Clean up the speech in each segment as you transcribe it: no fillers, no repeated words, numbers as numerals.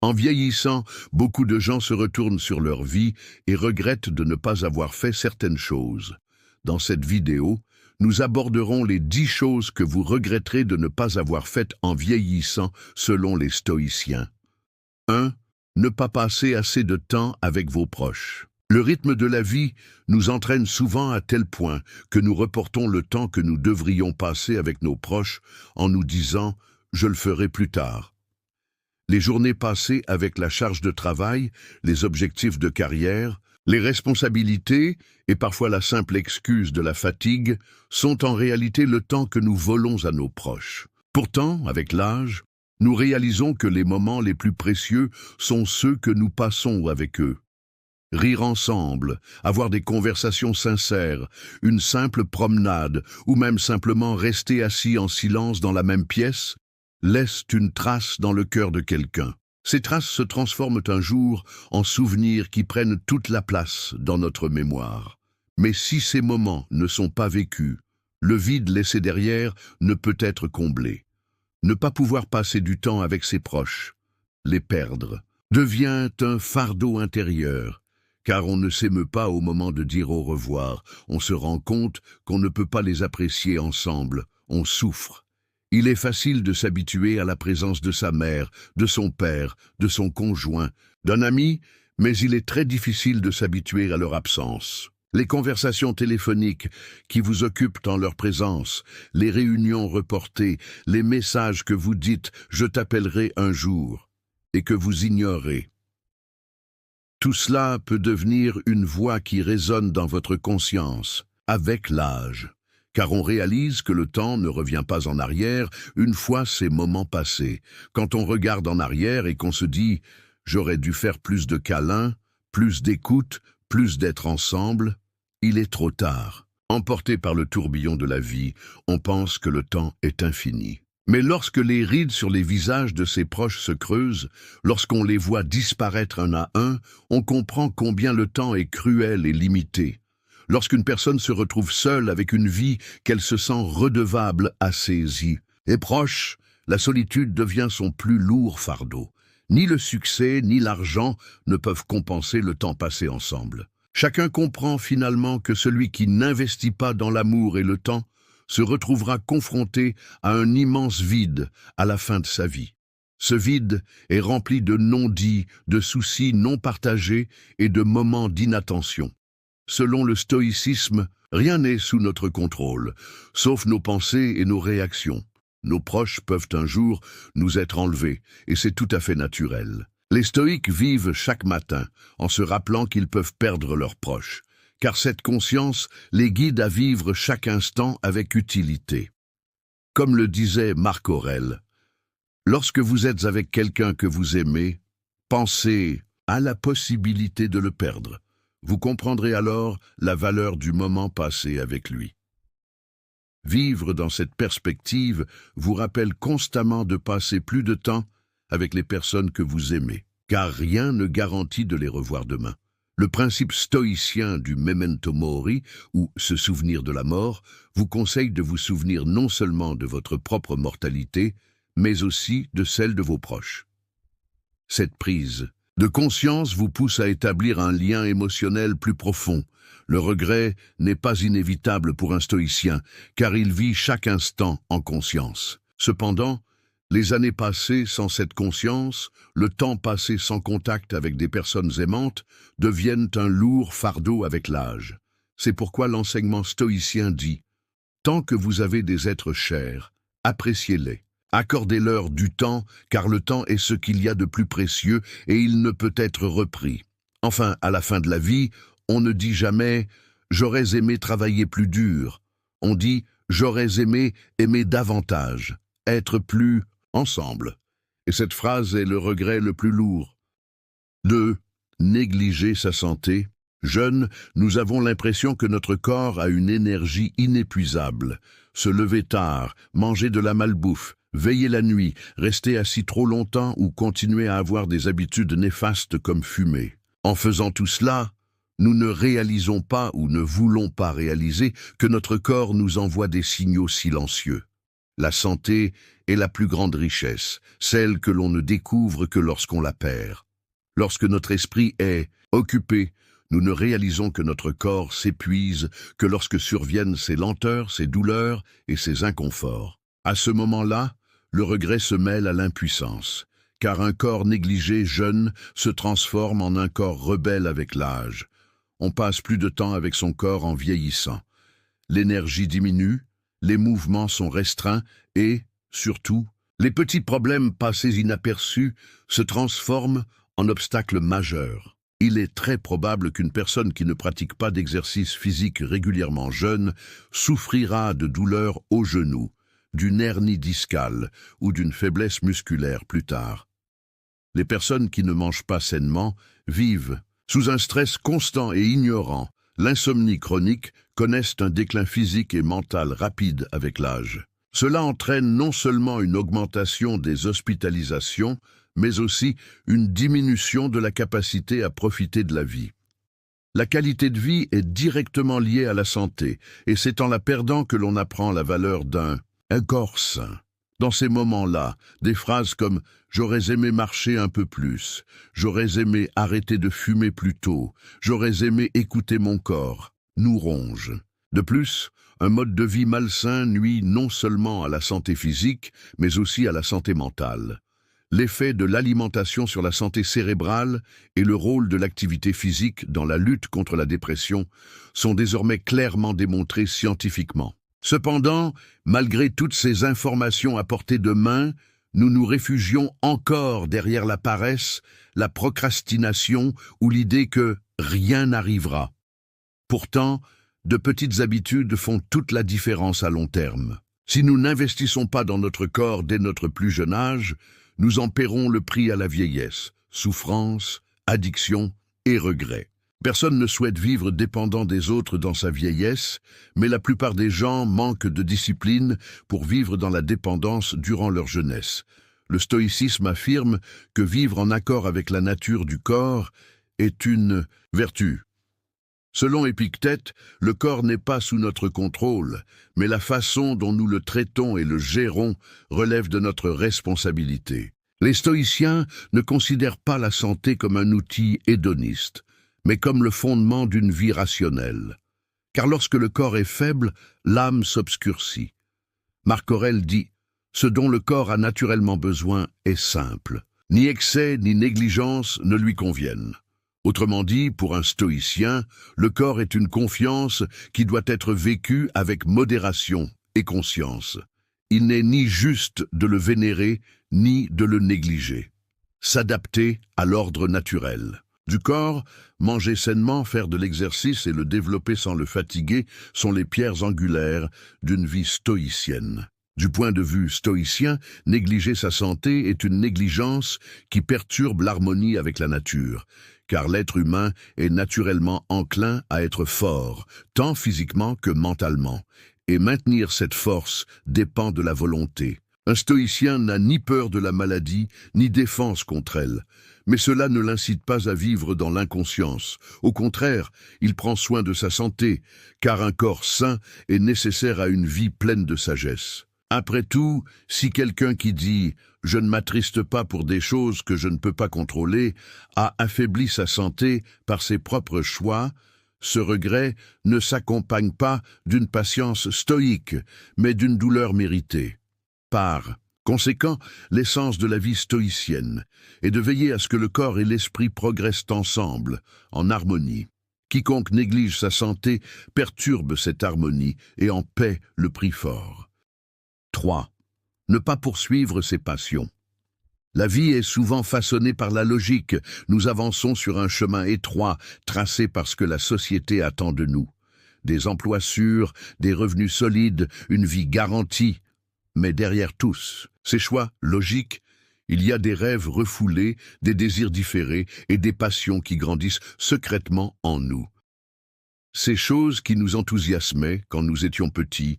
En vieillissant, beaucoup de gens se retournent sur leur vie et regrettent de ne pas avoir fait certaines choses. Dans cette vidéo, nous aborderons les 10 choses que vous regretterez de ne pas avoir faites en vieillissant selon les stoïciens. 1. Ne pas passer assez de temps avec vos proches. Le rythme de la vie nous entraîne souvent à tel point que nous reportons le temps que nous devrions passer avec nos proches en nous disant « je le ferai plus tard ». Les journées passées avec la charge de travail, les objectifs de carrière, les responsabilités et parfois la simple excuse de la fatigue sont en réalité le temps que nous volons à nos proches. Pourtant, avec l'âge, nous réalisons que les moments les plus précieux sont ceux que nous passons avec eux. Rire ensemble, avoir des conversations sincères, une simple promenade ou même simplement rester assis en silence dans la même pièce laissent une trace dans le cœur de quelqu'un. Ces traces se transforment un jour en souvenirs qui prennent toute la place dans notre mémoire. Mais si ces moments ne sont pas vécus, le vide laissé derrière ne peut être comblé. Ne pas pouvoir passer du temps avec ses proches, les perdre, devient un fardeau intérieur, car on ne s'émeut pas au moment de dire au revoir, on se rend compte qu'on ne peut pas les apprécier ensemble, on souffre. Il est facile de s'habituer à la présence de sa mère, de son père, de son conjoint, d'un ami, mais il est très difficile de s'habituer à leur absence. Les conversations téléphoniques qui vous occupent en leur présence, les réunions reportées, les messages que vous dites « je t'appellerai un jour » et que vous ignorez. Tout cela peut devenir une voix qui résonne dans votre conscience, avec l'âge. Car on réalise que le temps ne revient pas en arrière une fois ces moments passés. Quand on regarde en arrière et qu'on se dit « j'aurais dû faire plus de câlins, plus d'écoute, plus d'être ensemble », il est trop tard. Emporté par le tourbillon de la vie, on pense que le temps est infini. Mais lorsque les rides sur les visages de ses proches se creusent, lorsqu'on les voit disparaître un à un, on comprend combien le temps est cruel et limité. Lorsqu'une personne se retrouve seule avec une vie qu'elle se sent redevable à ses et proche, la solitude devient son plus lourd fardeau. Ni le succès, ni l'argent ne peuvent compenser le temps passé ensemble. Chacun comprend finalement que celui qui n'investit pas dans l'amour et le temps se retrouvera confronté à un immense vide à la fin de sa vie. Ce vide est rempli de non-dits, de soucis non partagés et de moments d'inattention. Selon le stoïcisme, rien n'est sous notre contrôle, sauf nos pensées et nos réactions. Nos proches peuvent un jour nous être enlevés, et c'est tout à fait naturel. Les stoïques vivent chaque matin en se rappelant qu'ils peuvent perdre leurs proches, car cette conscience les guide à vivre chaque instant avec utilité. Comme le disait Marc Aurèle, « Lorsque vous êtes avec quelqu'un que vous aimez, pensez à la possibilité de le perdre. Vous comprendrez alors la valeur du moment passé avec lui. » Vivre dans cette perspective vous rappelle constamment de passer plus de temps avec les personnes que vous aimez, car rien ne garantit de les revoir demain. Le principe stoïcien du memento mori, ou se souvenir de la mort, vous conseille de vous souvenir non seulement de votre propre mortalité, mais aussi de celle de vos proches. Cette prise de conscience vous pousse à établir un lien émotionnel plus profond. Le regret n'est pas inévitable pour un stoïcien, car il vit chaque instant en conscience. Cependant, les années passées sans cette conscience, le temps passé sans contact avec des personnes aimantes, deviennent un lourd fardeau avec l'âge. C'est pourquoi l'enseignement stoïcien dit « Tant que vous avez des êtres chers, appréciez-les. Accordez-leur du temps, car le temps est ce qu'il y a de plus précieux et il ne peut être repris. Enfin, à la fin de la vie, on ne dit jamais « j'aurais aimé travailler plus dur ». On dit « j'aurais aimé aimer davantage, être plus ensemble ». Et cette phrase est le regret le plus lourd. 2. Négliger sa santé. Jeunes, nous avons l'impression que notre corps a une énergie inépuisable. Se lever tard, manger de la malbouffe, veiller la nuit, rester assis trop longtemps ou continuer à avoir des habitudes néfastes comme fumer. En faisant tout cela, nous ne réalisons pas ou ne voulons pas réaliser que notre corps nous envoie des signaux silencieux. La santé est la plus grande richesse, celle que l'on ne découvre que lorsqu'on la perd. Lorsque notre esprit est occupé, nous ne réalisons que notre corps s'épuise que lorsque surviennent ces lenteurs, ces douleurs et ces inconforts. À ce moment-là, le regret se mêle à l'impuissance, car un corps négligé jeune se transforme en un corps rebelle avec l'âge. On passe plus de temps avec son corps en vieillissant. L'énergie diminue, les mouvements sont restreints et, surtout, les petits problèmes passés inaperçus se transforment en obstacles majeurs. Il est très probable qu'une personne qui ne pratique pas d'exercice physique régulièrement jeune souffrira de douleurs aux genoux, d'une hernie discale ou d'une faiblesse musculaire plus tard. Les personnes qui ne mangent pas sainement vivent sous un stress constant et ignorant. L'insomnie chronique connaissent un déclin physique et mental rapide avec l'âge. Cela entraîne non seulement une augmentation des hospitalisations, mais aussi une diminution de la capacité à profiter de la vie. La qualité de vie est directement liée à la santé, et c'est en la perdant que l'on apprend la valeur d'un corps sain. Dans ces moments-là, des phrases comme « j'aurais aimé marcher un peu plus »,« j'aurais aimé arrêter de fumer plus tôt »,« j'aurais aimé écouter mon corps » nous rongent. De plus, un mode de vie malsain nuit non seulement à la santé physique, mais aussi à la santé mentale. L'effet de l'alimentation sur la santé cérébrale et le rôle de l'activité physique dans la lutte contre la dépression sont désormais clairement démontrés scientifiquement. Cependant, malgré toutes ces informations à portée de main, nous nous réfugions encore derrière la paresse, la procrastination ou l'idée que rien n'arrivera. Pourtant, de petites habitudes font toute la différence à long terme. Si nous n'investissons pas dans notre corps dès notre plus jeune âge, nous en paierons le prix à la vieillesse, souffrance, addiction et regret. Personne ne souhaite vivre dépendant des autres dans sa vieillesse, mais la plupart des gens manquent de discipline pour vivre dans la dépendance durant leur jeunesse. Le stoïcisme affirme que vivre en accord avec la nature du corps est une vertu. Selon Épictète, le corps n'est pas sous notre contrôle, mais la façon dont nous le traitons et le gérons relève de notre responsabilité. Les stoïciens ne considèrent pas la santé comme un outil hédoniste, mais comme le fondement d'une vie rationnelle. Car lorsque le corps est faible, l'âme s'obscurcit. Marc Aurèle dit « Ce dont le corps a naturellement besoin est simple. Ni excès ni négligence ne lui conviennent. » Autrement dit, pour un stoïcien, le corps est une confiance qui doit être vécue avec modération et conscience. Il n'est ni juste de le vénérer, ni de le négliger. S'adapter à l'ordre naturel. Du corps, manger sainement, faire de l'exercice et le développer sans le fatiguer sont les pierres angulaires d'une vie stoïcienne. Du point de vue stoïcien, négliger sa santé est une négligence qui perturbe l'harmonie avec la nature, car l'être humain est naturellement enclin à être fort, tant physiquement que mentalement, et maintenir cette force dépend de la volonté. Un stoïcien n'a ni peur de la maladie, ni défense contre elle, mais cela ne l'incite pas à vivre dans l'inconscience. Au contraire, il prend soin de sa santé, car un corps sain est nécessaire à une vie pleine de sagesse. Après tout, si quelqu'un qui dit « je ne m'attriste pas pour des choses que je ne peux pas contrôler » a affaibli sa santé par ses propres choix, ce regret ne s'accompagne pas d'une patience stoïque, mais d'une douleur méritée. Par conséquent, l'essence de la vie stoïcienne est de veiller à ce que le corps et l'esprit progressent ensemble, en harmonie. Quiconque néglige sa santé perturbe cette harmonie et en paie le prix fort. 3. Ne pas poursuivre ses passions. La vie est souvent façonnée par la logique. Nous avançons sur un chemin étroit, tracé par ce que la société attend de nous. Des emplois sûrs, des revenus solides, une vie garantie. Mais derrière tous ces choix logiques, il y a des rêves refoulés, des désirs différés et des passions qui grandissent secrètement en nous. Ces choses qui nous enthousiasmaient quand nous étions petits,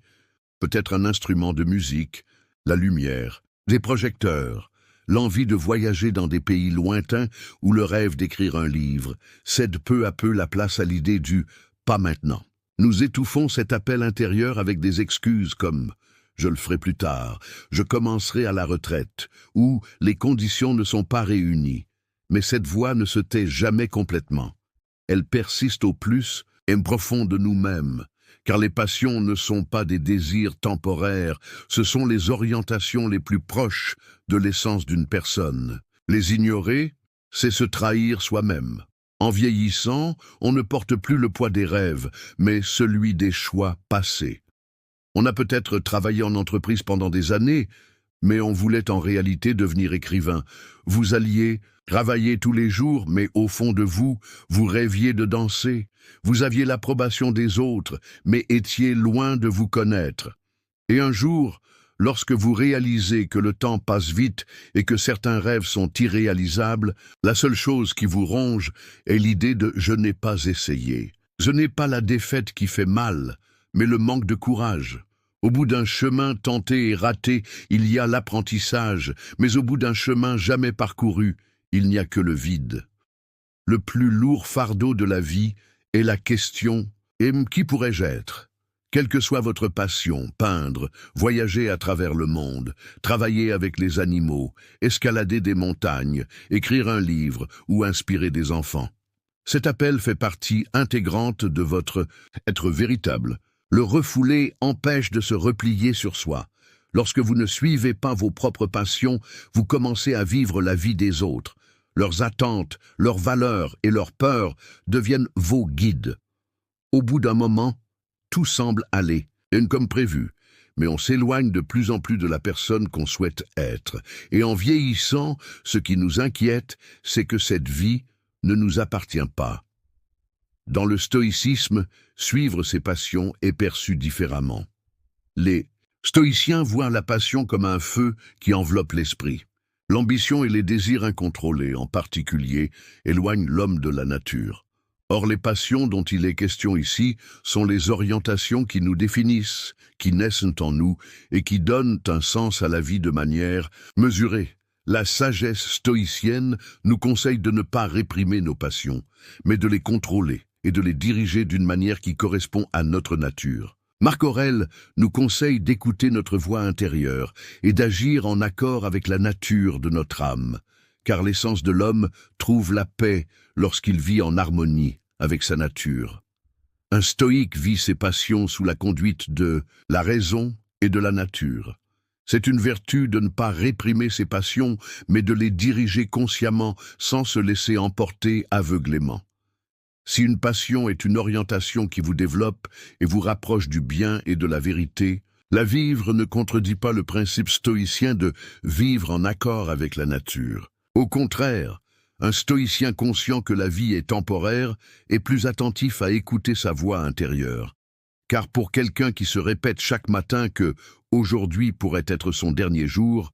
peut-être un instrument de musique, la lumière, des projecteurs, l'envie de voyager dans des pays lointains ou le rêve d'écrire un livre, cèdent peu à peu la place à l'idée du « pas maintenant ». Nous étouffons cet appel intérieur avec des excuses comme je le ferai plus tard, je commencerai à la retraite, ou les conditions ne sont pas réunies. Mais cette voix ne se tait jamais complètement. Elle persiste au plus et profond de nous-mêmes, car les passions ne sont pas des désirs temporaires, ce sont les orientations les plus proches de l'essence d'une personne. Les ignorer, c'est se trahir soi-même. En vieillissant, on ne porte plus le poids des rêves, mais celui des choix passés. On a peut-être travaillé en entreprise pendant des années, mais on voulait en réalité devenir écrivain. Vous alliez travailler tous les jours, mais au fond de vous, vous rêviez de danser. Vous aviez l'approbation des autres, mais étiez loin de vous connaître. Et un jour, lorsque vous réalisez que le temps passe vite et que certains rêves sont irréalisables, la seule chose qui vous ronge est l'idée de « je n'ai pas essayé ». Ce n'est pas la défaite qui fait mal, mais le manque de courage. Au bout d'un chemin tenté et raté, il y a l'apprentissage, mais au bout d'un chemin jamais parcouru, il n'y a que le vide. Le plus lourd fardeau de la vie est la question « et qui pourrais-je être ?» Quelle que soit votre passion, peindre, voyager à travers le monde, travailler avec les animaux, escalader des montagnes, écrire un livre ou inspirer des enfants. Cet appel fait partie intégrante de votre être véritable. Le refouler empêche de se replier sur soi. Lorsque vous ne suivez pas vos propres passions, vous commencez à vivre la vie des autres. Leurs attentes, leurs valeurs et leurs peurs deviennent vos guides. Au bout d'un moment, tout semble aller, comme prévu, mais on s'éloigne de plus en plus de la personne qu'on souhaite être. Et en vieillissant, ce qui nous inquiète, c'est que cette vie ne nous appartient pas. Dans le stoïcisme, suivre ses passions est perçu différemment. Les stoïciens voient la passion comme un feu qui enveloppe l'esprit. L'ambition et les désirs incontrôlés, en particulier, éloignent l'homme de la nature. Or, les passions dont il est question ici sont les orientations qui nous définissent, qui naissent en nous et qui donnent un sens à la vie de manière mesurée. La sagesse stoïcienne nous conseille de ne pas réprimer nos passions, mais de les contrôler et de les diriger d'une manière qui correspond à notre nature. Marc Aurèle nous conseille d'écouter notre voix intérieure et d'agir en accord avec la nature de notre âme, car l'essence de l'homme trouve la paix lorsqu'il vit en harmonie avec sa nature. Un stoïque vit ses passions sous la conduite de la raison et de la nature. C'est une vertu de ne pas réprimer ses passions, mais de les diriger consciemment sans se laisser emporter aveuglément. Si une passion est une orientation qui vous développe et vous rapproche du bien et de la vérité, la vivre ne contredit pas le principe stoïcien de vivre en accord avec la nature. Au contraire, un stoïcien conscient que la vie est temporaire est plus attentif à écouter sa voix intérieure. Car pour quelqu'un qui se répète chaque matin que « aujourd'hui pourrait être son dernier jour »,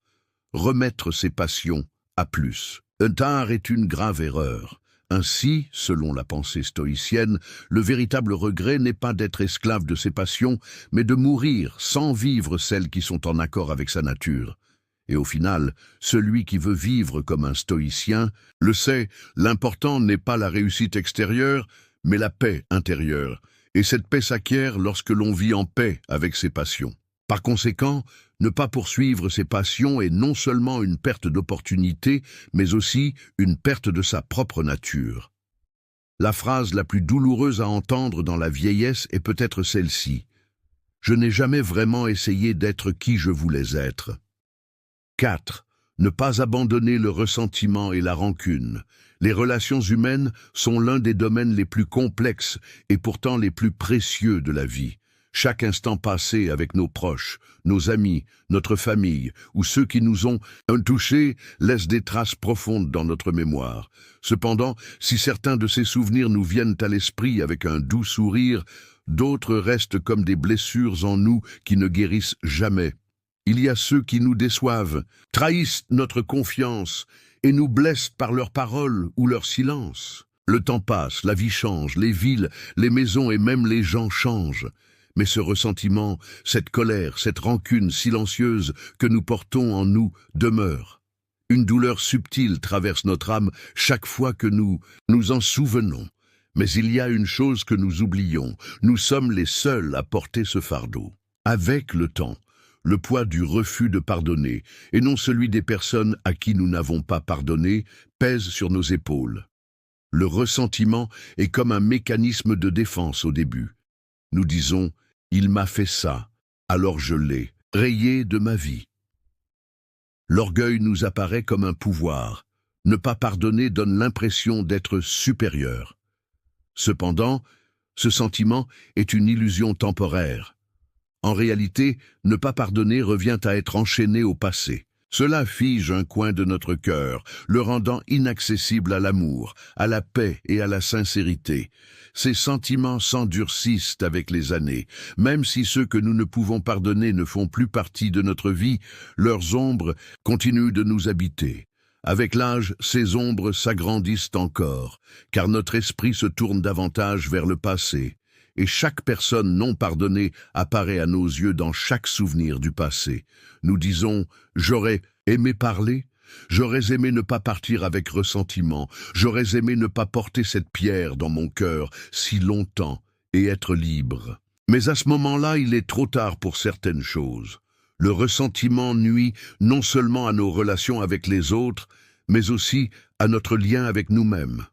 remettre ses passions à plus. Un tard est une grave erreur. Ainsi, selon la pensée stoïcienne, le véritable regret n'est pas d'être esclave de ses passions, mais de mourir sans vivre celles qui sont en accord avec sa nature. Et au final, celui qui veut vivre comme un stoïcien le sait, l'important n'est pas la réussite extérieure, mais la paix intérieure. Et cette paix s'acquiert lorsque l'on vit en paix avec ses passions. Par conséquent, ne pas poursuivre ses passions est non seulement une perte d'opportunité, mais aussi une perte de sa propre nature. La phrase la plus douloureuse à entendre dans la vieillesse est peut-être celle-ci. « Je n'ai jamais vraiment essayé d'être qui je voulais être. » 4. Ne pas abandonner le ressentiment et la rancune. Les relations humaines sont l'un des domaines les plus complexes et pourtant les plus précieux de la vie. Chaque instant passé avec nos proches, nos amis, notre famille ou ceux qui nous ont touchés laisse des traces profondes dans notre mémoire. Cependant, si certains de ces souvenirs nous viennent à l'esprit avec un doux sourire, d'autres restent comme des blessures en nous qui ne guérissent jamais. Il y a ceux qui nous déçoivent, trahissent notre confiance et nous blessent par leurs paroles ou leur silence. Le temps passe, la vie change, les villes, les maisons et même les gens changent. Mais ce ressentiment, cette colère, cette rancune silencieuse que nous portons en nous demeure. Une douleur subtile traverse notre âme chaque fois que nous nous en souvenons. Mais il y a une chose que nous oublions, nous sommes les seuls à porter ce fardeau. Avec le temps, Le poids du refus de pardonner, et non celui des personnes à qui nous n'avons pas pardonné, pèse sur nos épaules. Le ressentiment est comme un mécanisme de défense au début. Nous disons « il m'a fait ça, alors je l'ai rayé de ma vie ». L'orgueil nous apparaît comme un pouvoir. Ne pas pardonner donne l'impression d'être supérieur. Cependant, ce sentiment est une illusion temporaire. En réalité, ne pas pardonner revient à être enchaîné au passé. Cela fige un coin de notre cœur, le rendant inaccessible à l'amour, à la paix et à la sincérité. Ces sentiments s'endurcissent avec les années. Même si ceux que nous ne pouvons pardonner ne font plus partie de notre vie, leurs ombres continuent de nous habiter. Avec l'âge, ces ombres s'agrandissent encore, car notre esprit se tourne davantage vers le passé. Et chaque personne non pardonnée apparaît à nos yeux dans chaque souvenir du passé. Nous disons « j'aurais aimé parler », « j'aurais aimé ne pas partir avec ressentiment », « j'aurais aimé ne pas porter cette pierre dans mon cœur si longtemps et être libre ». Mais à ce moment-là, il est trop tard pour certaines choses. Le ressentiment nuit non seulement à nos relations avec les autres, mais aussi à notre lien avec nous-mêmes.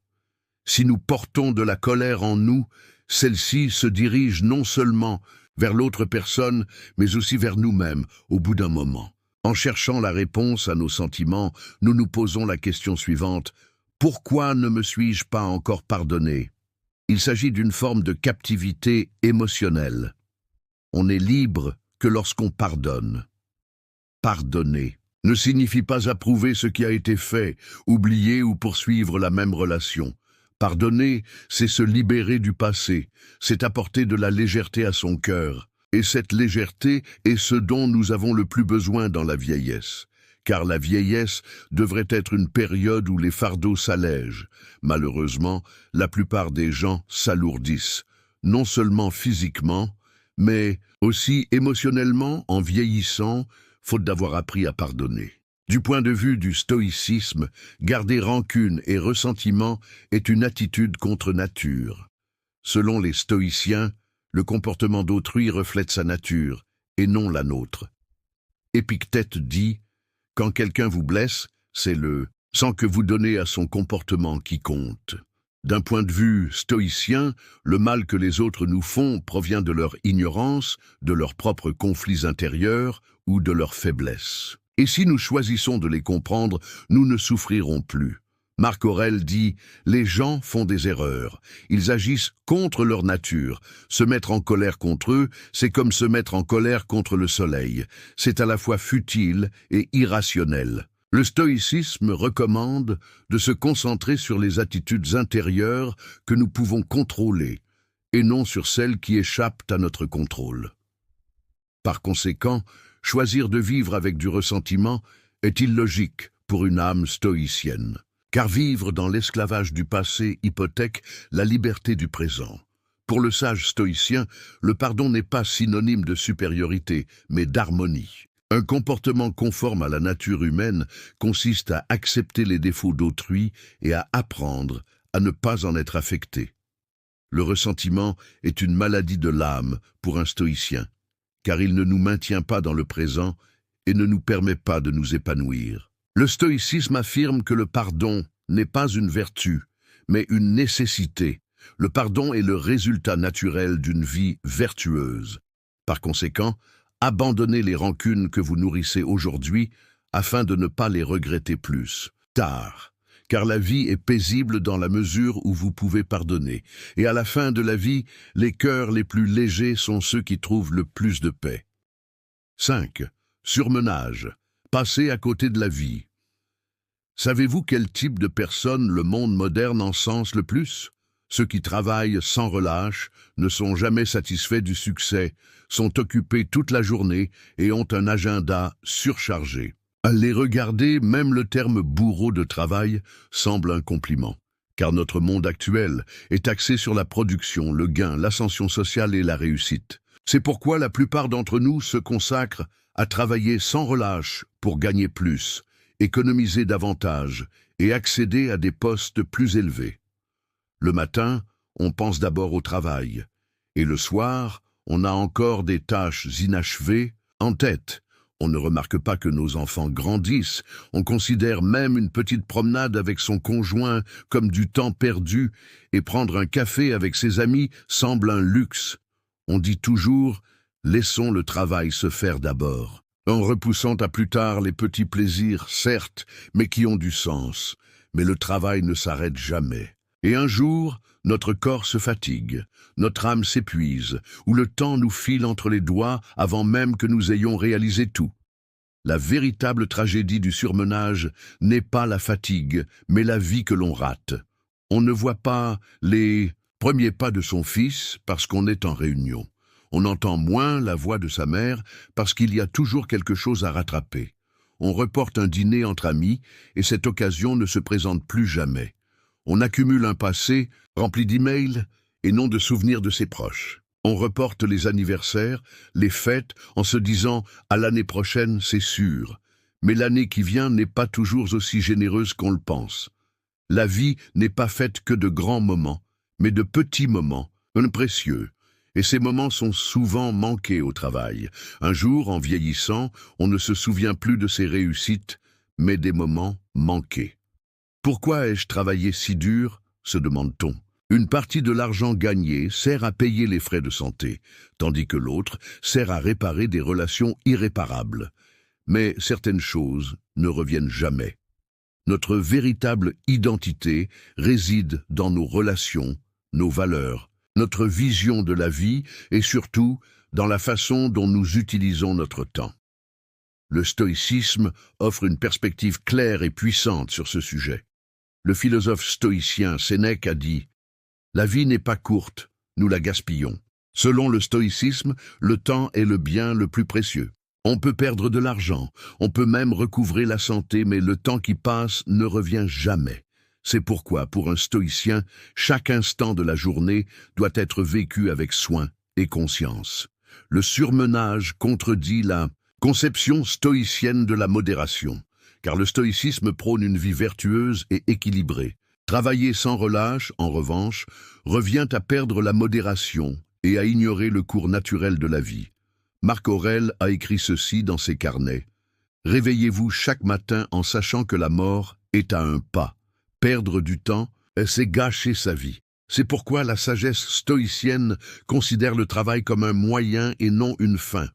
Si nous portons de la colère en nous, celle-ci se dirige non seulement vers l'autre personne, mais aussi vers nous-mêmes au bout d'un moment. En cherchant la réponse à nos sentiments, nous nous posons la question suivante. Pourquoi ne me suis-je pas encore pardonné? Il s'agit d'une forme de captivité émotionnelle. On n'est libre que lorsqu'on pardonne. Pardonner ne signifie pas approuver ce qui a été fait, oublier ou poursuivre la même relation. Pardonner, c'est se libérer du passé, c'est apporter de la légèreté à son cœur. Et cette légèreté est ce dont nous avons le plus besoin dans la vieillesse. Car la vieillesse devrait être une période où les fardeaux s'allègent. Malheureusement, la plupart des gens s'alourdissent, non seulement physiquement, mais aussi émotionnellement en vieillissant, faute d'avoir appris à pardonner. Du point de vue du stoïcisme, garder rancune et ressentiment est une attitude contre nature. Selon les stoïciens, le comportement d'autrui reflète sa nature, et non la nôtre. Épictète dit « Quand quelqu'un vous blesse, c'est le « sans que vous donnez à son comportement qui compte ». D'un point de vue stoïcien, le mal que les autres nous font provient de leur ignorance, de leurs propres conflits intérieurs ou de leur faiblesse. Et si nous choisissons de les comprendre, nous ne souffrirons plus. Marc Aurèle dit « Les gens font des erreurs. Ils agissent contre leur nature. Se mettre en colère contre eux, c'est comme se mettre en colère contre le soleil. C'est à la fois futile et irrationnel. » Le stoïcisme recommande de se concentrer sur les attitudes intérieures que nous pouvons contrôler, et non sur celles qui échappent à notre contrôle. Par conséquent, choisir de vivre avec du ressentiment est illogique pour une âme stoïcienne. Car vivre dans l'esclavage du passé hypothèque la liberté du présent. Pour le sage stoïcien, le pardon n'est pas synonyme de supériorité, mais d'harmonie. Un comportement conforme à la nature humaine consiste à accepter les défauts d'autrui et à apprendre à ne pas en être affecté. Le ressentiment est une maladie de l'âme pour un stoïcien, car il ne nous maintient pas dans le présent et ne nous permet pas de nous épanouir. Le stoïcisme affirme que le pardon n'est pas une vertu, mais une nécessité. Le pardon est le résultat naturel d'une vie vertueuse. Par conséquent, abandonnez les rancunes que vous nourrissez aujourd'hui afin de ne pas les regretter plus tard. Car la vie est paisible dans la mesure où vous pouvez pardonner. Et à la fin de la vie, les cœurs les plus légers sont ceux qui trouvent le plus de paix. 5. Surmenage. Passer à côté de la vie. Savez-vous quel type de personnes le monde moderne encense le plus? Ceux qui travaillent sans relâche, ne sont jamais satisfaits du succès, sont occupés toute la journée et ont un agenda surchargé. À les regarder, même le terme bourreau de travail semble un compliment. Car notre monde actuel est axé sur la production, le gain, l'ascension sociale et la réussite. C'est pourquoi la plupart d'entre nous se consacrent à travailler sans relâche pour gagner plus, économiser davantage et accéder à des postes plus élevés. Le matin, on pense d'abord au travail, et le soir, on a encore des tâches inachevées en tête. On ne remarque pas que nos enfants grandissent, on considère même une petite promenade avec son conjoint comme du temps perdu, et prendre un café avec ses amis semble un luxe. On dit toujours « laissons le travail se faire d'abord », en repoussant à plus tard les petits plaisirs, certes, mais qui ont du sens. Mais le travail ne s'arrête jamais. Et un jour, notre corps se fatigue, notre âme s'épuise, ou le temps nous file entre les doigts avant même que nous ayons réalisé tout. La véritable tragédie du surmenage n'est pas la fatigue, mais la vie que l'on rate. On ne voit pas les premiers pas de son fils parce qu'on est en réunion. On entend moins la voix de sa mère parce qu'il y a toujours quelque chose à rattraper. On reporte un dîner entre amis et cette occasion ne se présente plus jamais. On accumule un passé rempli d'emails et non de souvenirs de ses proches. On reporte les anniversaires, les fêtes, en se disant « à l'année prochaine, c'est sûr ». Mais l'année qui vient n'est pas toujours aussi généreuse qu'on le pense. La vie n'est pas faite que de grands moments, mais de petits moments, précieux. Et ces moments sont souvent manqués au travail. Un jour, en vieillissant, on ne se souvient plus de ses réussites, mais des moments manqués. Pourquoi ai-je travaillé si dur, se demande-t-on. Une partie de l'argent gagné sert à payer les frais de santé, tandis que l'autre sert à réparer des relations irréparables. Mais certaines choses ne reviennent jamais. Notre véritable identité réside dans nos relations, nos valeurs, notre vision de la vie et surtout dans la façon dont nous utilisons notre temps. Le stoïcisme offre une perspective claire et puissante sur ce sujet. Le philosophe stoïcien Sénèque a dit « La vie n'est pas courte, nous la gaspillons. Selon le stoïcisme, le temps est le bien le plus précieux. On peut perdre de l'argent, on peut même recouvrer la santé, mais le temps qui passe ne revient jamais. C'est pourquoi, pour un stoïcien, chaque instant de la journée doit être vécu avec soin et conscience. Le surmenage contredit la conception stoïcienne de la modération, car le stoïcisme prône une vie vertueuse et équilibrée. Travailler sans relâche, en revanche, revient à perdre la modération et à ignorer le cours naturel de la vie. Marc Aurèle a écrit ceci dans ses carnets. « Réveillez-vous chaque matin en sachant que la mort est à un pas. Perdre du temps, c'est gâcher sa vie. C'est pourquoi la sagesse stoïcienne considère le travail comme un moyen et non une fin.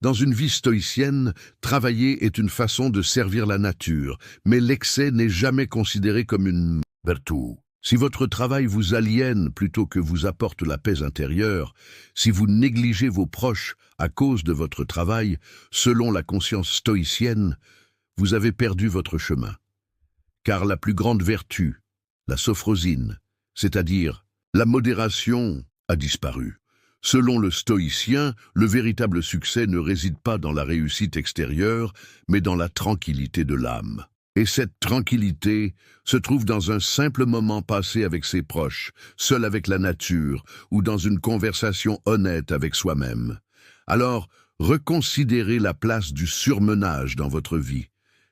Dans une vie stoïcienne, travailler est une façon de servir la nature, mais l'excès n'est jamais considéré comme une vertu. Si votre travail vous aliène plutôt que vous apporte la paix intérieure, si vous négligez vos proches à cause de votre travail, selon la conscience stoïcienne, vous avez perdu votre chemin. Car la plus grande vertu, la sophrosine, c'est-à-dire la modération, a disparu. Selon le stoïcien, le véritable succès ne réside pas dans la réussite extérieure, mais dans la tranquillité de l'âme. Et cette tranquillité se trouve dans un simple moment passé avec ses proches, seul avec la nature, ou dans une conversation honnête avec soi-même. Alors, reconsidérez la place du surmenage dans votre vie,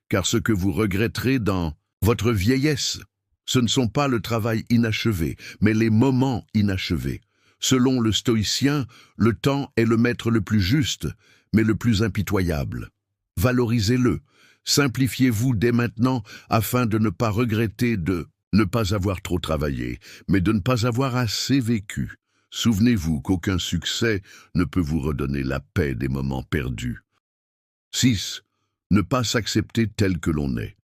car ce que vous regretterez dans votre vieillesse, ce ne sont pas le travail inachevé, mais les moments inachevés. Selon le stoïcien, le temps est le maître le plus juste, mais le plus impitoyable. Valorisez-le. Simplifiez-vous dès maintenant afin de ne pas regretter de ne pas avoir trop travaillé, mais de ne pas avoir assez vécu. Souvenez-vous qu'aucun succès ne peut vous redonner la paix des moments perdus. 6. Ne pas s'accepter tel que l'on est.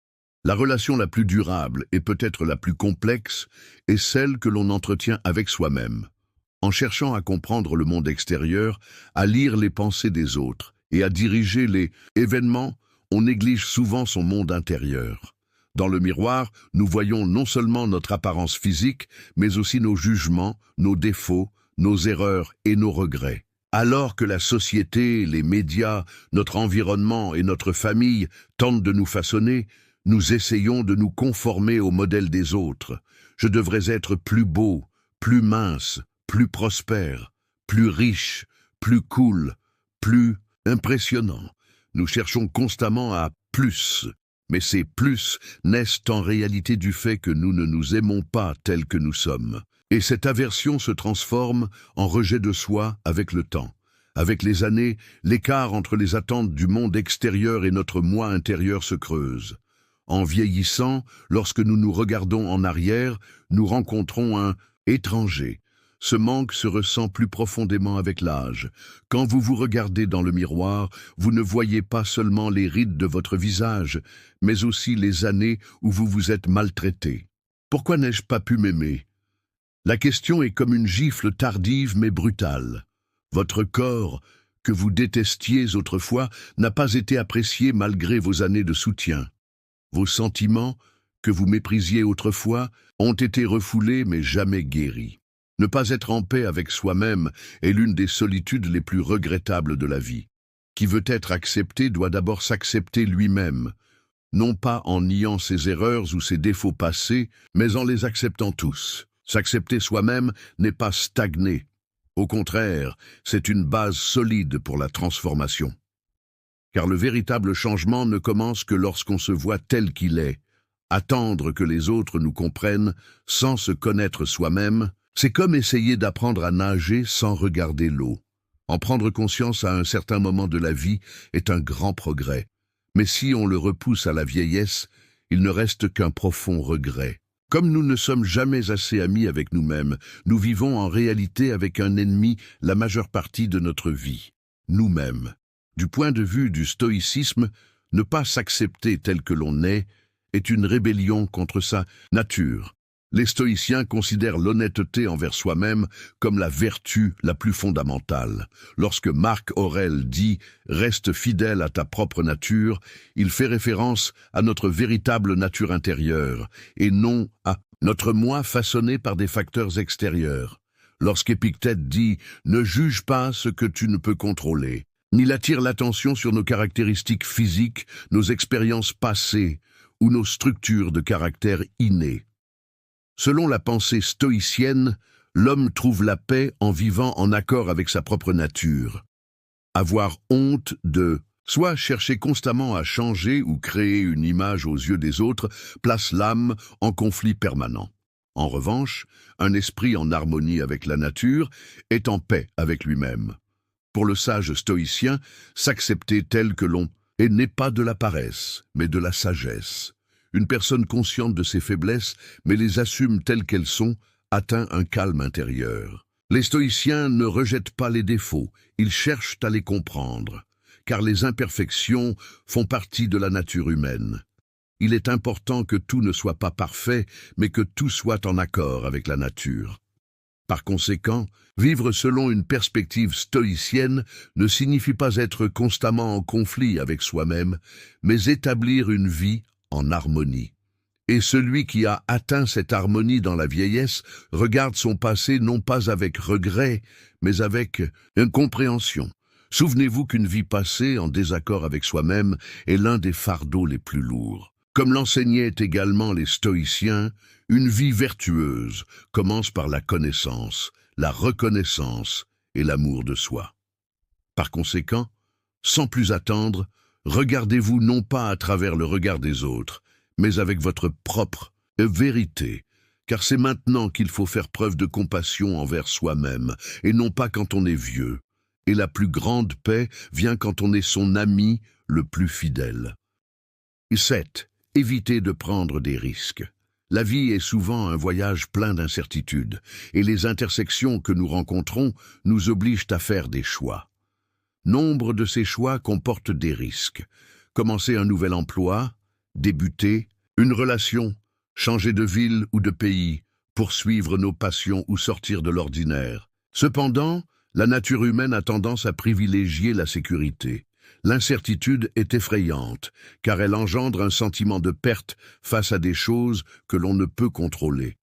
La relation la plus durable et peut-être la plus complexe est celle que l'on entretient avec soi-même. En cherchant à comprendre le monde extérieur, à lire les pensées des autres et à diriger les événements, on néglige souvent son monde intérieur. Dans le miroir, nous voyons non seulement notre apparence physique, mais aussi nos jugements, nos défauts, nos erreurs et nos regrets. Alors que la société, les médias, notre environnement et notre famille tentent de nous façonner, nous essayons de nous conformer au modèle des autres. Je devrais être plus beau, plus mince, plus prospère, plus riche, plus cool, plus impressionnant. Nous cherchons constamment à plus, mais ces plus naissent en réalité du fait que nous ne nous aimons pas tels que nous sommes. Et cette aversion se transforme en rejet de soi avec le temps. Avec les années, l'écart entre les attentes du monde extérieur et notre moi intérieur se creuse. En vieillissant, lorsque nous nous regardons en arrière, nous rencontrons un étranger. Ce manque se ressent plus profondément avec l'âge. Quand vous vous regardez dans le miroir, vous ne voyez pas seulement les rides de votre visage, mais aussi les années où vous vous êtes maltraité. Pourquoi n'ai-je pas pu m'aimer? La question est comme une gifle tardive mais brutale. Votre corps, que vous détestiez autrefois, n'a pas été apprécié malgré vos années de soutien. Vos sentiments, que vous méprisiez autrefois, ont été refoulés mais jamais guéris. Ne pas être en paix avec soi-même est l'une des solitudes les plus regrettables de la vie. Qui veut être accepté doit d'abord s'accepter lui-même, non pas en niant ses erreurs ou ses défauts passés, mais en les acceptant tous. S'accepter soi-même n'est pas stagner. Au contraire, c'est une base solide pour la transformation. Car le véritable changement ne commence que lorsqu'on se voit tel qu'il est. Attendre que les autres nous comprennent sans se connaître soi-même, c'est comme essayer d'apprendre à nager sans regarder l'eau. En prendre conscience à un certain moment de la vie est un grand progrès. Mais si on le repousse à la vieillesse, il ne reste qu'un profond regret. Comme nous ne sommes jamais assez amis avec nous-mêmes, nous vivons en réalité avec un ennemi la majeure partie de notre vie, nous-mêmes. Du point de vue du stoïcisme, ne pas s'accepter tel que l'on est une rébellion contre sa nature. Les stoïciens considèrent l'honnêteté envers soi-même comme la vertu la plus fondamentale. Lorsque Marc Aurèle dit « Reste fidèle à ta propre nature », il fait référence à notre véritable nature intérieure et non à notre moi façonné par des facteurs extérieurs. Lorsqu'Épictète dit « Ne juge pas ce que tu ne peux contrôler », il attire l'attention sur nos caractéristiques physiques, nos expériences passées ou nos structures de caractère innées. Selon la pensée stoïcienne, l'homme trouve la paix en vivant en accord avec sa propre nature. Avoir honte de, soit chercher constamment à changer ou créer une image aux yeux des autres, place l'âme en conflit permanent. En revanche, un esprit en harmonie avec la nature est en paix avec lui-même. Pour le sage stoïcien, s'accepter tel que l'on est n'est pas de la paresse, mais de la sagesse. Une personne consciente de ses faiblesses, mais les assume telles qu'elles sont, atteint un calme intérieur. Les stoïciens ne rejettent pas les défauts, ils cherchent à les comprendre, car les imperfections font partie de la nature humaine. Il est important que tout ne soit pas parfait, mais que tout soit en accord avec la nature. Par conséquent, vivre selon une perspective stoïcienne ne signifie pas être constamment en conflit avec soi-même, mais établir une vie en harmonie. Et celui qui a atteint cette harmonie dans la vieillesse regarde son passé non pas avec regret, mais avec incompréhension. Souvenez-vous qu'une vie passée en désaccord avec soi-même est l'un des fardeaux les plus lourds. Comme l'enseignaient également les stoïciens, une vie vertueuse commence par la connaissance, la reconnaissance et l'amour de soi. Par conséquent, sans plus attendre, regardez-vous non pas à travers le regard des autres, mais avec votre propre vérité, car c'est maintenant qu'il faut faire preuve de compassion envers soi-même, et non pas quand on est vieux. Et la plus grande paix vient quand on est son ami le plus fidèle. 7. Évitez de prendre des risques. La vie est souvent un voyage plein d'incertitudes, et les intersections que nous rencontrons nous obligent à faire des choix. Nombre de ces choix comportent des risques. Commencer un nouvel emploi, débuter, une relation, changer de ville ou de pays, poursuivre nos passions ou sortir de l'ordinaire. Cependant, la nature humaine a tendance à privilégier la sécurité. L'incertitude est effrayante, car elle engendre un sentiment de perte face à des choses que l'on ne peut contrôler.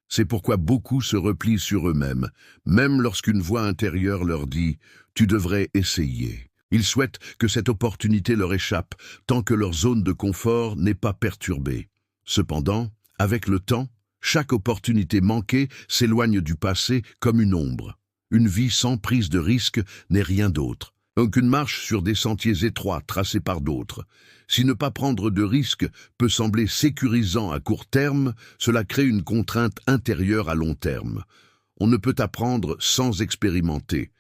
C'est pourquoi beaucoup se replient sur eux-mêmes, même lorsqu'une voix intérieure leur dit « tu devrais essayer ». Ils souhaitent que cette opportunité leur échappe, tant que leur zone de confort n'est pas perturbée. Cependant, avec le temps, chaque opportunité manquée s'éloigne du passé comme une ombre. Une vie sans prise de risque n'est rien d'autre qu'une marche sur des sentiers étroits tracés par d'autres. Si ne pas prendre de risques peut sembler sécurisant à court terme, cela crée une contrainte intérieure à long terme. On ne peut apprendre sans expérimenter.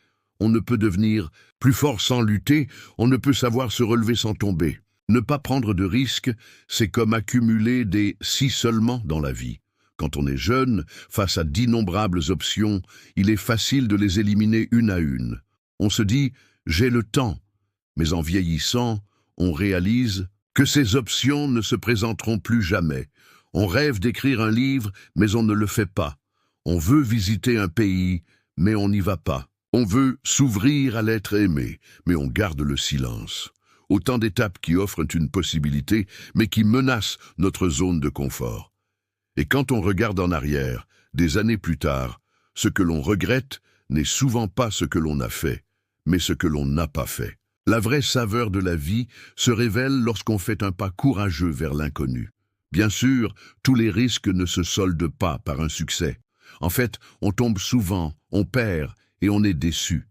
on ne peut devenir plus fort sans lutter, on ne peut savoir se relever sans tomber. Ne pas prendre de risques, c'est comme accumuler des « si seulement » dans la vie. Quand on est jeune, face à d'innombrables options, il est facile de les éliminer une à une. On se dit « j'ai le temps », mais en vieillissant, on réalise que ces options ne se présenteront plus jamais. On rêve d'écrire un livre, mais on ne le fait pas. On veut visiter un pays, mais on n'y va pas. On veut s'ouvrir à l'être aimé, mais on garde le silence. Autant d'étapes qui offrent une possibilité, mais qui menacent notre zone de confort. Et quand on regarde en arrière, des années plus tard, ce que l'on regrette n'est souvent pas ce que l'on a fait, mais ce que l'on n'a pas fait. La vraie saveur de la vie se révèle lorsqu'on fait un pas courageux vers l'inconnu. Bien sûr, tous les risques ne se soldent pas par un succès. En fait, on tombe souvent, on perd et on est déçu.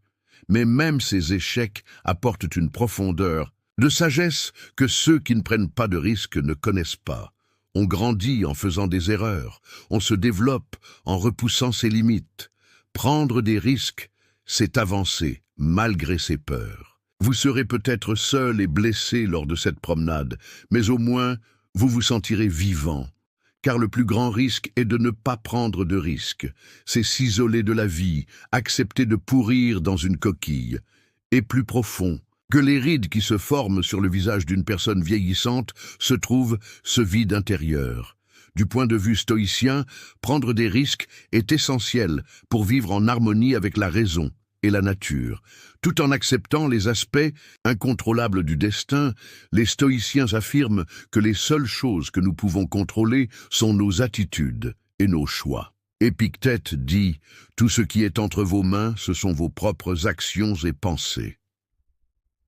Mais même ces échecs apportent une profondeur de sagesse que ceux qui ne prennent pas de risques ne connaissent pas. On grandit en faisant des erreurs, on se développe en repoussant ses limites. Prendre des risques, c'est avancer, malgré ses peurs. Vous serez peut-être seul et blessé lors de cette promenade, mais au moins, vous vous sentirez vivant. Car le plus grand risque est de ne pas prendre de risques. C'est s'isoler de la vie, accepter de pourrir dans une coquille. Et plus profond que les rides qui se forment sur le visage d'une personne vieillissante se trouve ce vide intérieur. Du point de vue stoïcien, prendre des risques est essentiel pour vivre en harmonie avec la raison et la nature. Tout en acceptant les aspects incontrôlables du destin, les stoïciens affirment que les seules choses que nous pouvons contrôler sont nos attitudes et nos choix. Épictète dit « Tout ce qui est entre vos mains, ce sont vos propres actions et pensées ».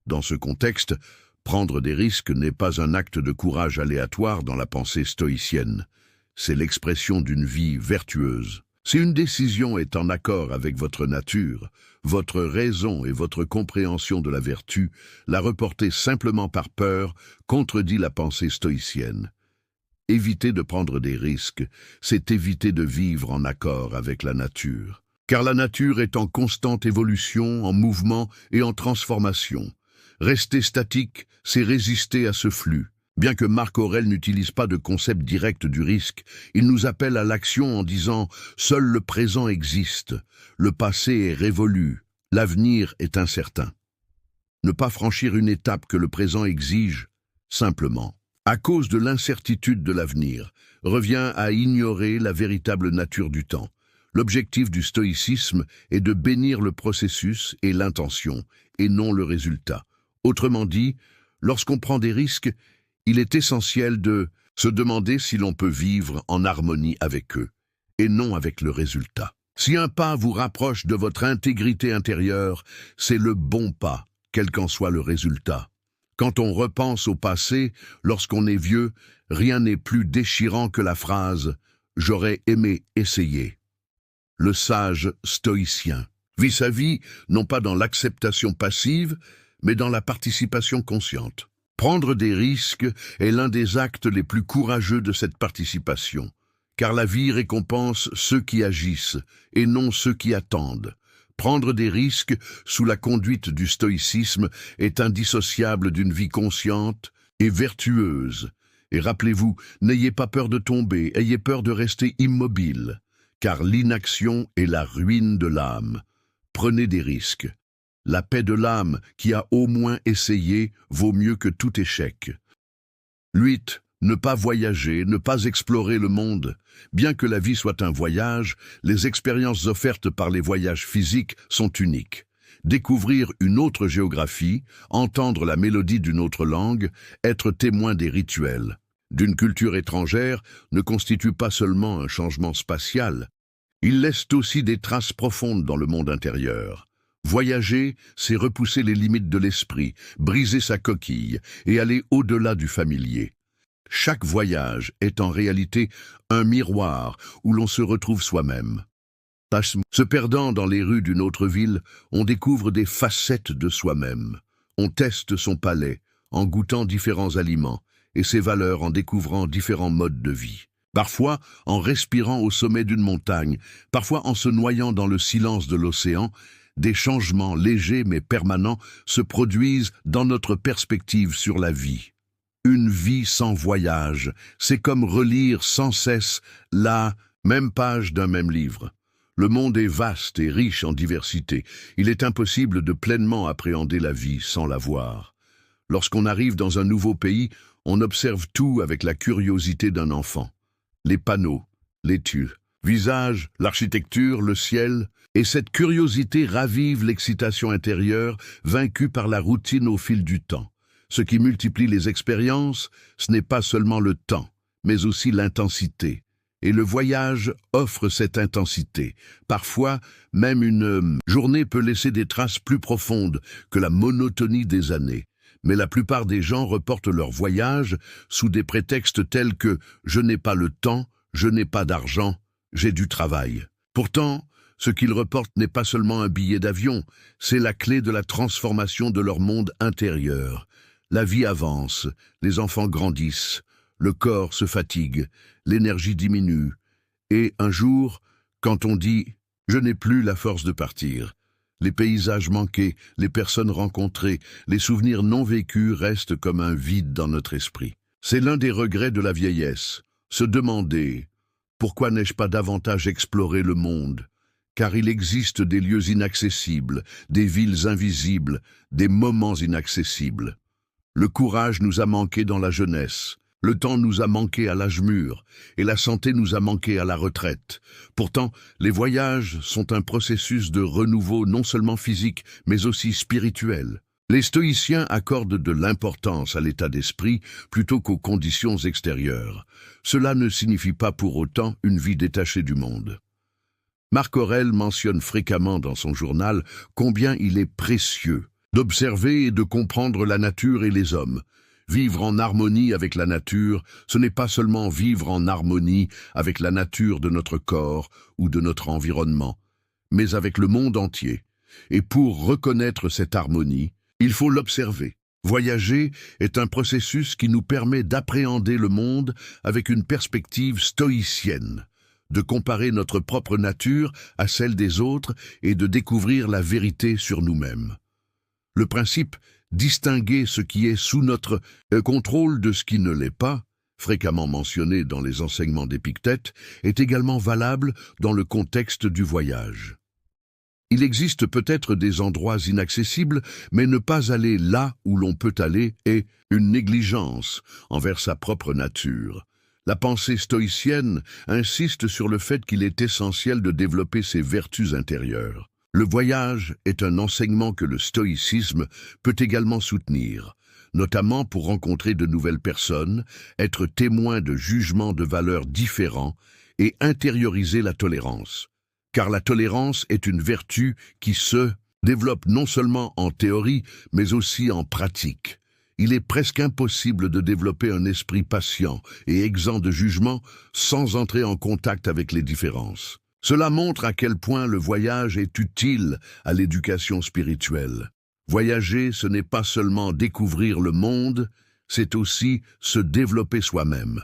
Dans ce contexte, prendre des risques n'est pas un acte de courage aléatoire dans la pensée stoïcienne. C'est l'expression d'une vie vertueuse. Si une décision est en accord avec votre nature, votre raison et votre compréhension de la vertu, la reporter simplement par peur contredit la pensée stoïcienne. Éviter de prendre des risques, c'est éviter de vivre en accord avec la nature. Car la nature est en constante évolution, en mouvement et en transformation. Rester statique, c'est résister à ce flux. Bien que Marc Aurèle n'utilise pas de concept direct du risque, il nous appelle à l'action en disant « Seul le présent existe, le passé est révolu, l'avenir est incertain ». Ne pas franchir une étape que le présent exige, simplement, à cause de l'incertitude de l'avenir, revient à ignorer la véritable nature du temps. L'objectif du stoïcisme est de bénir le processus et l'intention, et non le résultat. Autrement dit, lorsqu'on prend des risques, il est essentiel de se demander si l'on peut vivre en harmonie avec eux, et non avec le résultat. Si un pas vous rapproche de votre intégrité intérieure, c'est le bon pas, quel qu'en soit le résultat. Quand on repense au passé, lorsqu'on est vieux, rien n'est plus déchirant que la phrase « J'aurais aimé essayer ». Le sage stoïcien vit sa vie non pas dans l'acceptation passive, mais dans la participation consciente. Prendre des risques est l'un des actes les plus courageux de cette participation, car la vie récompense ceux qui agissent et non ceux qui attendent. Prendre des risques sous la conduite du stoïcisme est indissociable d'une vie consciente et vertueuse. Et rappelez-vous, n'ayez pas peur de tomber, ayez peur de rester immobile, car l'inaction est la ruine de l'âme. Prenez des risques. La paix de l'âme qui a au moins essayé vaut mieux que tout échec. 8. Ne pas voyager, ne pas explorer le monde. Bien que la vie soit un voyage, les expériences offertes par les voyages physiques sont uniques. Découvrir une autre géographie, entendre la mélodie d'une autre langue, être témoin des rituels d'une culture étrangère ne constitue pas seulement un changement spatial. Il laisse aussi des traces profondes dans le monde intérieur. Voyager, c'est repousser les limites de l'esprit, briser sa coquille et aller au-delà du familier. Chaque voyage est en réalité un miroir où l'on se retrouve soi-même. Se perdant dans les rues d'une autre ville, on découvre des facettes de soi-même. On teste son palais en goûtant différents aliments et ses valeurs en découvrant différents modes de vie. Parfois en respirant au sommet d'une montagne, parfois en se noyant dans le silence de l'océan, des changements légers mais permanents se produisent dans notre perspective sur la vie. Une vie sans voyage, c'est comme relire sans cesse la même page d'un même livre. Le monde est vaste et riche en diversité. Il est impossible de pleinement appréhender la vie sans la voir. Lorsqu'on arrive dans un nouveau pays, on observe tout avec la curiosité d'un enfant. Les panneaux, les visages, l'architecture, le ciel, et cette curiosité ravive l'excitation intérieure, vaincue par la routine au fil du temps. Ce qui multiplie les expériences, ce n'est pas seulement le temps, mais aussi l'intensité. Et le voyage offre cette intensité. Parfois, même une journée peut laisser des traces plus profondes que la monotonie des années. Mais la plupart des gens reportent leur voyage sous des prétextes tels que « je n'ai pas le temps, je n'ai pas d'argent, j'ai du travail ». Pourtant, ce qu'ils reportent n'est pas seulement un billet d'avion, c'est la clé de la transformation de leur monde intérieur. La vie avance, les enfants grandissent, le corps se fatigue, l'énergie diminue. Et un jour, quand on dit « je n'ai plus la force de partir », les paysages manqués, les personnes rencontrées, les souvenirs non vécus restent comme un vide dans notre esprit. C'est l'un des regrets de la vieillesse, se demander « pourquoi n'ai-je pas davantage exploré le monde ?» Car il existe des lieux inaccessibles, des villes invisibles, des moments inaccessibles. Le courage nous a manqué dans la jeunesse, le temps nous a manqué à l'âge mûr, et la santé nous a manqué à la retraite. Pourtant, les voyages sont un processus de renouveau non seulement physique, mais aussi spirituel. Les stoïciens accordent de l'importance à l'état d'esprit plutôt qu'aux conditions extérieures. Cela ne signifie pas pour autant une vie détachée du monde. Marc Aurèle mentionne fréquemment dans son journal combien il est précieux d'observer et de comprendre la nature et les hommes. Vivre en harmonie avec la nature, ce n'est pas seulement vivre en harmonie avec la nature de notre corps ou de notre environnement, mais avec le monde entier. Et pour reconnaître cette harmonie, il faut l'observer. Voyager est un processus qui nous permet d'appréhender le monde avec une perspective stoïcienne, de comparer notre propre nature à celle des autres et de découvrir la vérité sur nous-mêmes. Le principe « distinguer ce qui est sous notre contrôle de ce qui ne l'est pas », fréquemment mentionné dans les enseignements d'Épictète, est également valable dans le contexte du voyage. Il existe peut-être des endroits inaccessibles, mais ne pas aller là où l'on peut aller est une négligence envers sa propre nature. La pensée stoïcienne insiste sur le fait qu'il est essentiel de développer ses vertus intérieures. Le voyage est un enseignement que le stoïcisme peut également soutenir, notamment pour rencontrer de nouvelles personnes, être témoin de jugements de valeurs différents et intérioriser la tolérance. Car la tolérance est une vertu qui se développe non seulement en théorie, mais aussi en pratique. Il est presque impossible de développer un esprit patient et exempt de jugement sans entrer en contact avec les différences. Cela montre à quel point le voyage est utile à l'éducation spirituelle. Voyager, ce n'est pas seulement découvrir le monde, c'est aussi se développer soi-même.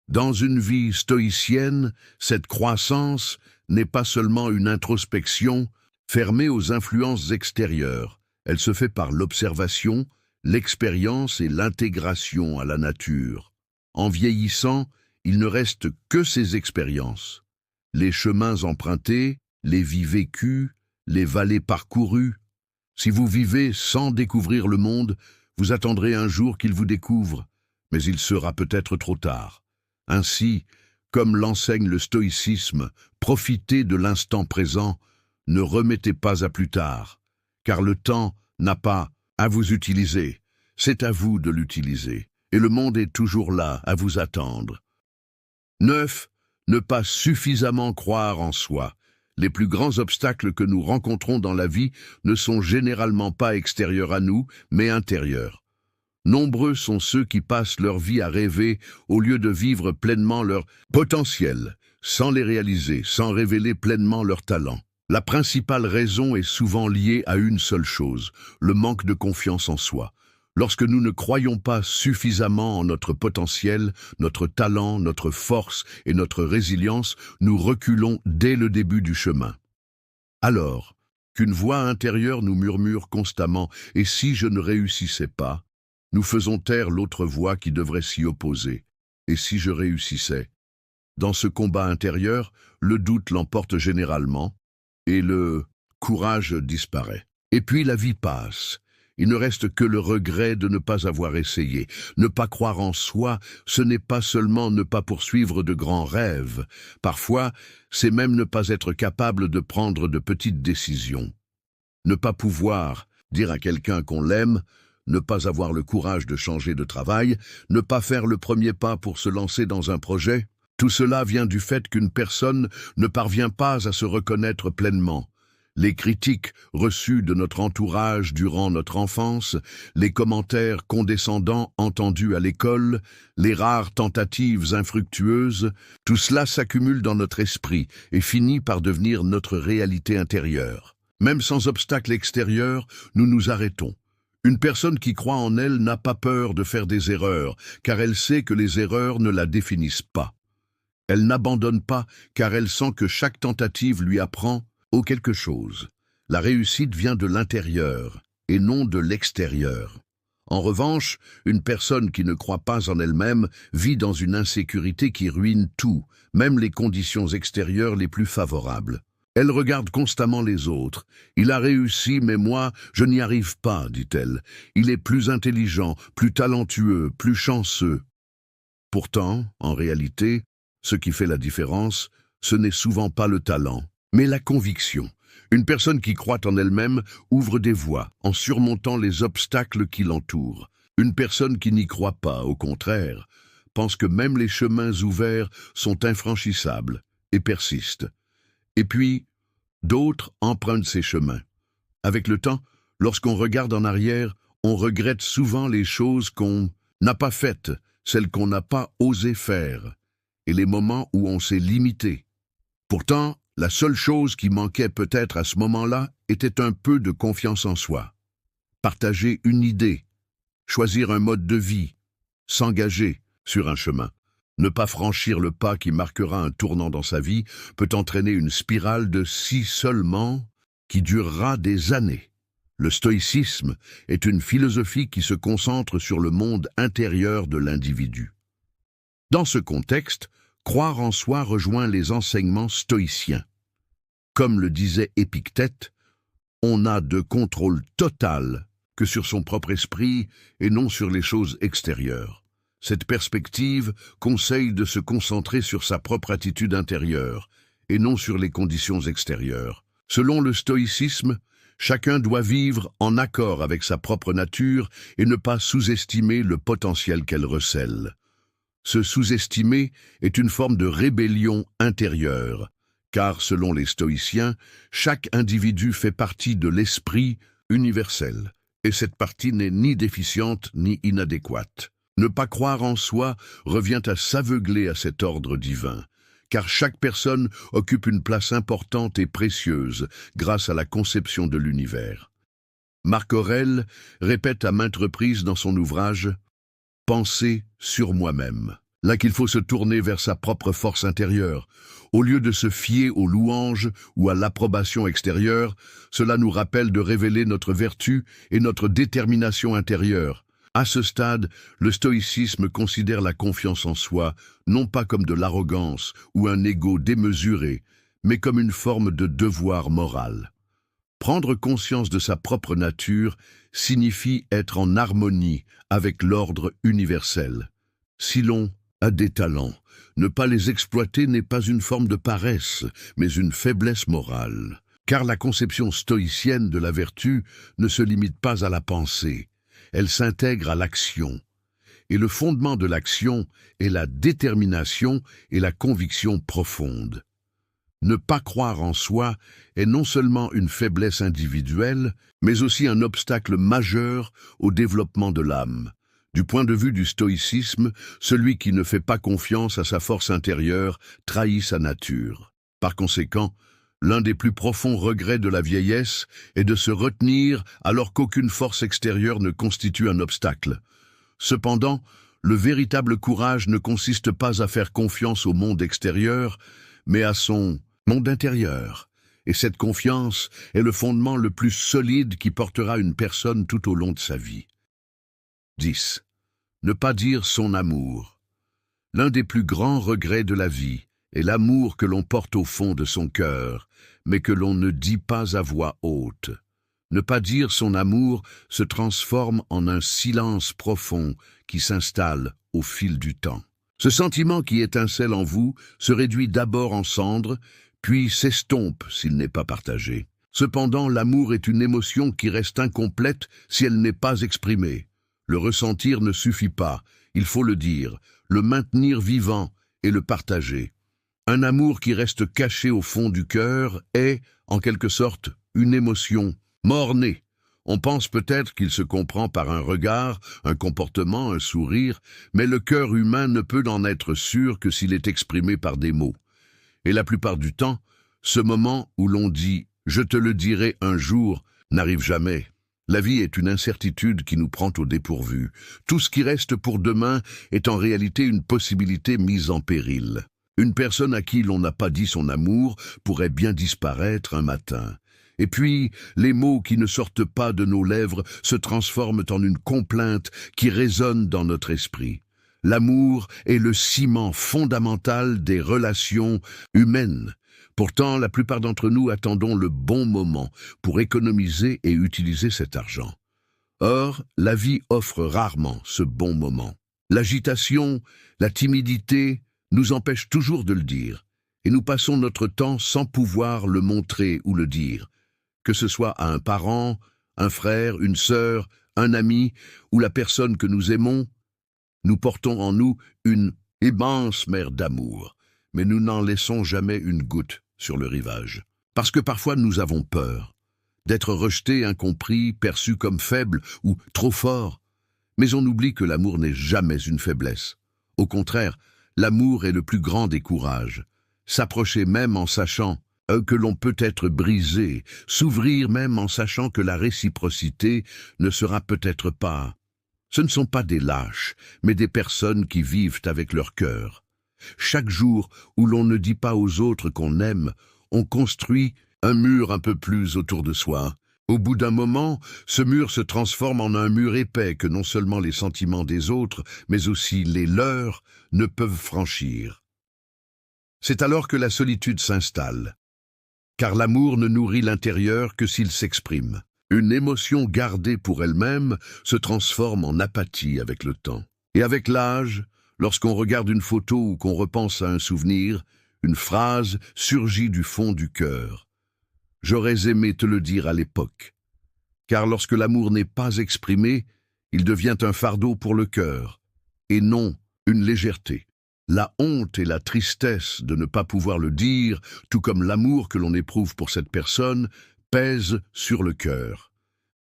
Dans une vie stoïcienne, cette croissance n'est pas seulement une introspection fermée aux influences extérieures. Elle se fait par l'observation, l'expérience et l'intégration à la nature. En vieillissant, il ne reste que ces expériences. Les chemins empruntés, les vies vécues, les vallées parcourues. Si vous vivez sans découvrir le monde, vous attendrez un jour qu'il vous découvre, mais il sera peut-être trop tard. Ainsi, comme l'enseigne le stoïcisme, profitez de l'instant présent, ne remettez pas à plus tard, car le temps n'a pas à vous utiliser, c'est à vous de l'utiliser, et le monde est toujours là à vous attendre. 9. Ne pas suffisamment croire en soi. Les plus grands obstacles que nous rencontrons dans la vie ne sont généralement pas extérieurs à nous, mais intérieurs. Nombreux sont ceux qui passent leur vie à rêver au lieu de vivre pleinement leur potentiel, sans les réaliser, sans révéler pleinement leurs talents. La principale raison est souvent liée à une seule chose, le manque de confiance en soi. Lorsque nous ne croyons pas suffisamment en notre potentiel, notre talent, notre force et notre résilience, nous reculons dès le début du chemin. Alors, qu'une voix intérieure nous murmure constamment « et si je ne réussissais pas ?» Nous faisons taire l'autre voix qui devrait s'y opposer. « Et si je réussissais ?» Dans ce combat intérieur, le doute l'emporte généralement et le courage disparaît. Et puis la vie passe. Il ne reste que le regret de ne pas avoir essayé. Ne pas croire en soi, ce n'est pas seulement ne pas poursuivre de grands rêves. Parfois, c'est même ne pas être capable de prendre de petites décisions. Ne pas pouvoir dire à quelqu'un qu'on l'aime, ne pas avoir le courage de changer de travail, ne pas faire le premier pas pour se lancer dans un projet. Tout cela vient du fait qu'une personne ne parvient pas à se reconnaître pleinement. Les critiques reçues de notre entourage durant notre enfance, les commentaires condescendants entendus à l'école, les rares tentatives infructueuses, tout cela s'accumule dans notre esprit et finit par devenir notre réalité intérieure. Même sans obstacle extérieur, nous nous arrêtons. Une personne qui croit en elle n'a pas peur de faire des erreurs, car elle sait que les erreurs ne la définissent pas. Elle n'abandonne pas, car elle sent que chaque tentative lui apprend quelque chose. La réussite vient de l'intérieur et non de l'extérieur. En revanche, une personne qui ne croit pas en elle-même vit dans une insécurité qui ruine tout, même les conditions extérieures les plus favorables. Elle regarde constamment les autres. « Il a réussi, mais moi, je n'y arrive pas », dit-elle. « Il est plus intelligent, plus talentueux, plus chanceux. » Pourtant, en réalité, ce qui fait la différence, ce n'est souvent pas le talent, mais la conviction. Une personne qui croit en elle-même ouvre des voies en surmontant les obstacles qui l'entourent. Une personne qui n'y croit pas, au contraire, pense que même les chemins ouverts sont infranchissables et persiste. Et puis, d'autres empruntent ces chemins. Avec le temps, lorsqu'on regarde en arrière, on regrette souvent les choses qu'on n'a pas faites, celles qu'on n'a pas osé faire, et les moments où on s'est limité. Pourtant, la seule chose qui manquait peut-être à ce moment-là était un peu de confiance en soi. Partager une idée, choisir un mode de vie, s'engager sur un chemin. Ne pas franchir le pas qui marquera un tournant dans sa vie peut entraîner une spirale de si seulement qui durera des années. Le stoïcisme est une philosophie qui se concentre sur le monde intérieur de l'individu. Dans ce contexte, croire en soi rejoint les enseignements stoïciens. Comme le disait Épictète, on n'a de contrôle total que sur son propre esprit et non sur les choses extérieures. Cette perspective conseille de se concentrer sur sa propre attitude intérieure et non sur les conditions extérieures. Selon le stoïcisme, chacun doit vivre en accord avec sa propre nature et ne pas sous-estimer le potentiel qu'elle recèle. Se sous-estimer est une forme de rébellion intérieure, car, selon les stoïciens, chaque individu fait partie de l'esprit universel, et cette partie n'est ni déficiente ni inadéquate. Ne pas croire en soi revient à s'aveugler à cet ordre divin, car chaque personne occupe une place importante et précieuse grâce à la conception de l'univers. Marc Aurèle répète à maintes reprises dans son ouvrage « Penser sur moi-même ». Là qu'il faut se tourner vers sa propre force intérieure. Au lieu de se fier aux louanges ou à l'approbation extérieure, cela nous rappelle de révéler notre vertu et notre détermination intérieure. À ce stade, le stoïcisme considère la confiance en soi non pas comme de l'arrogance ou un ego démesuré, mais comme une forme de devoir moral. Prendre conscience de sa propre nature signifie être en harmonie avec l'ordre universel. Si l'on a des talents, ne pas les exploiter n'est pas une forme de paresse, mais une faiblesse morale. Car la conception stoïcienne de la vertu ne se limite pas à la pensée, elle s'intègre à l'action. Et le fondement de l'action est la détermination et la conviction profonde. Ne pas croire en soi est non seulement une faiblesse individuelle, mais aussi un obstacle majeur au développement de l'âme. Du point de vue du stoïcisme, celui qui ne fait pas confiance à sa force intérieure trahit sa nature. Par conséquent, l'un des plus profonds regrets de la vieillesse est de se retenir alors qu'aucune force extérieure ne constitue un obstacle. Cependant, le véritable courage ne consiste pas à faire confiance au monde extérieur, mais à son monde intérieur. Et cette confiance est le fondement le plus solide qui portera une personne tout au long de sa vie. 10. Ne pas dire son amour. L'un des plus grands regrets de la vie est l'amour que l'on porte au fond de son cœur, mais que l'on ne dit pas à voix haute. Ne pas dire son amour se transforme en un silence profond qui s'installe au fil du temps. Ce sentiment qui étincelle en vous se réduit d'abord en cendres, puis s'estompe s'il n'est pas partagé. Cependant, l'amour est une émotion qui reste incomplète si elle n'est pas exprimée. Le ressentir ne suffit pas, il faut le dire, le maintenir vivant et le partager. Un amour qui reste caché au fond du cœur est, en quelque sorte, une émotion mort-née. On pense peut-être qu'il se comprend par un regard, un comportement, un sourire, mais le cœur humain ne peut en être sûr que s'il est exprimé par des mots. Et la plupart du temps, ce moment où l'on dit « je te le dirai un jour » n'arrive jamais. La vie est une incertitude qui nous prend au dépourvu. Tout ce qui reste pour demain est en réalité une possibilité mise en péril. Une personne à qui l'on n'a pas dit son amour pourrait bien disparaître un matin. Et puis, les mots qui ne sortent pas de nos lèvres se transforment en une complainte qui résonne dans notre esprit. L'amour est le ciment fondamental des relations humaines. Pourtant, la plupart d'entre nous attendons le bon moment pour économiser et utiliser cet argent. Or, la vie offre rarement ce bon moment. L'agitation, la timidité nous empêchent toujours de le dire, et nous passons notre temps sans pouvoir le montrer ou le dire. Que ce soit à un parent, un frère, une sœur, un ami ou la personne que nous aimons, nous portons en nous une immense mer d'amour, mais nous n'en laissons jamais une goutte sur le rivage. Parce que parfois nous avons peur d'être rejetés, incompris, perçus comme faibles ou trop forts. Mais on oublie que l'amour n'est jamais une faiblesse. Au contraire, l'amour est le plus grand des courages. S'approcher même en sachant que l'on peut être brisé, s'ouvrir même en sachant que la réciprocité ne sera peut-être pas. Ce ne sont pas des lâches, mais des personnes qui vivent avec leur cœur. Chaque jour où l'on ne dit pas aux autres qu'on aime, on construit un mur un peu plus autour de soi. Au bout d'un moment, ce mur se transforme en un mur épais que non seulement les sentiments des autres, mais aussi les leurs, ne peuvent franchir. C'est alors que la solitude s'installe, car l'amour ne nourrit l'intérieur que s'il s'exprime. Une émotion gardée pour elle-même se transforme en apathie avec le temps. Et avec l'âge, lorsqu'on regarde une photo ou qu'on repense à un souvenir, une phrase surgit du fond du cœur. « J'aurais aimé te le dire à l'époque. » Car lorsque l'amour n'est pas exprimé, il devient un fardeau pour le cœur, et non une légèreté. La honte et la tristesse de ne pas pouvoir le dire, tout comme l'amour que l'on éprouve pour cette personne, pèsent sur le cœur.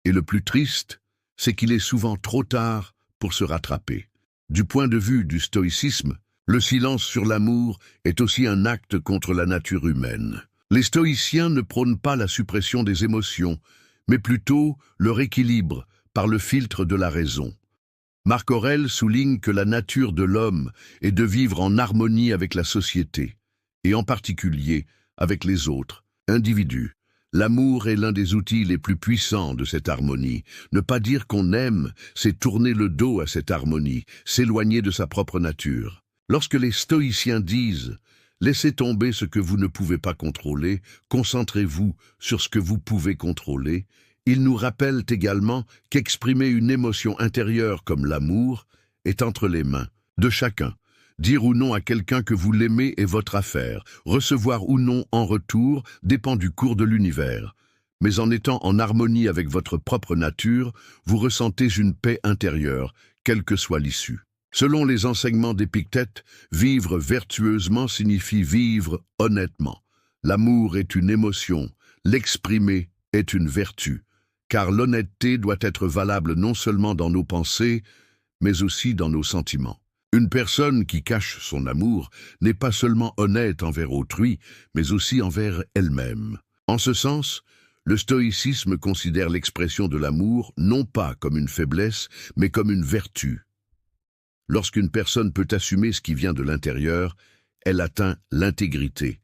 Et le plus triste, c'est qu'il est souvent trop tard pour se rattraper. Du point de vue du stoïcisme, le silence sur l'amour est aussi un acte contre la nature humaine. Les stoïciens ne prônent pas la suppression des émotions, mais plutôt leur équilibre par le filtre de la raison. Marc Aurèle souligne que la nature de l'homme est de vivre en harmonie avec la société, et en particulier avec les autres individus. L'amour est l'un des outils les plus puissants de cette harmonie. Ne pas dire qu'on aime, c'est tourner le dos à cette harmonie, s'éloigner de sa propre nature. Lorsque les stoïciens disent « Laissez tomber ce que vous ne pouvez pas contrôler, concentrez-vous sur ce que vous pouvez contrôler », ils nous rappellent également qu'exprimer une émotion intérieure comme l'amour est entre les mains de chacun. Dire ou non à quelqu'un que vous l'aimez est votre affaire. Recevoir ou non en retour dépend du cours de l'univers. Mais en étant en harmonie avec votre propre nature, vous ressentez une paix intérieure, quelle que soit l'issue. Selon les enseignements d'Épictète, vivre vertueusement signifie vivre honnêtement. L'amour est une émotion, l'exprimer est une vertu, car l'honnêteté doit être valable non seulement dans nos pensées, mais aussi dans nos sentiments. Une personne qui cache son amour n'est pas seulement honnête envers autrui, mais aussi envers elle-même. En ce sens, le stoïcisme considère l'expression de l'amour non pas comme une faiblesse, mais comme une vertu. Lorsqu'une personne peut assumer ce qui vient de l'intérieur, elle atteint l'intégrité.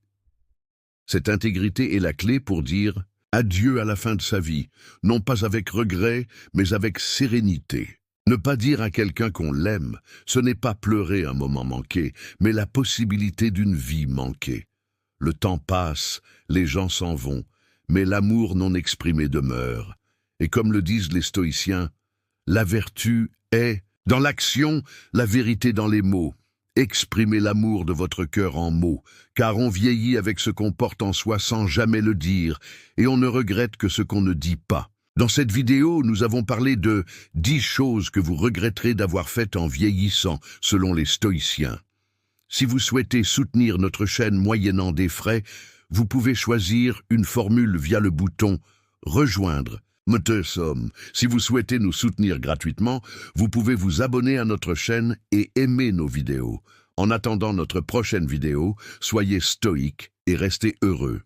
Cette intégrité est la clé pour dire adieu à la fin de sa vie, non pas avec regret, mais avec sérénité. Ne pas dire à quelqu'un qu'on l'aime, ce n'est pas pleurer un moment manqué, mais la possibilité d'une vie manquée. Le temps passe, les gens s'en vont, mais l'amour non exprimé demeure. Et comme le disent les stoïciens, la vertu est, dans l'action, la vérité dans les mots. Exprimez l'amour de votre cœur en mots, car on vieillit avec ce qu'on porte en soi sans jamais le dire, et on ne regrette que ce qu'on ne dit pas. Dans cette vidéo, nous avons parlé de 10 choses que vous regretterez d'avoir faites en vieillissant, selon les stoïciens. Si vous souhaitez soutenir notre chaîne moyennant des frais, vous pouvez choisir une formule via le bouton « Rejoindre ». Si vous souhaitez nous soutenir gratuitement, vous pouvez vous abonner à notre chaîne et aimer nos vidéos. En attendant notre prochaine vidéo, soyez stoïques et restez heureux.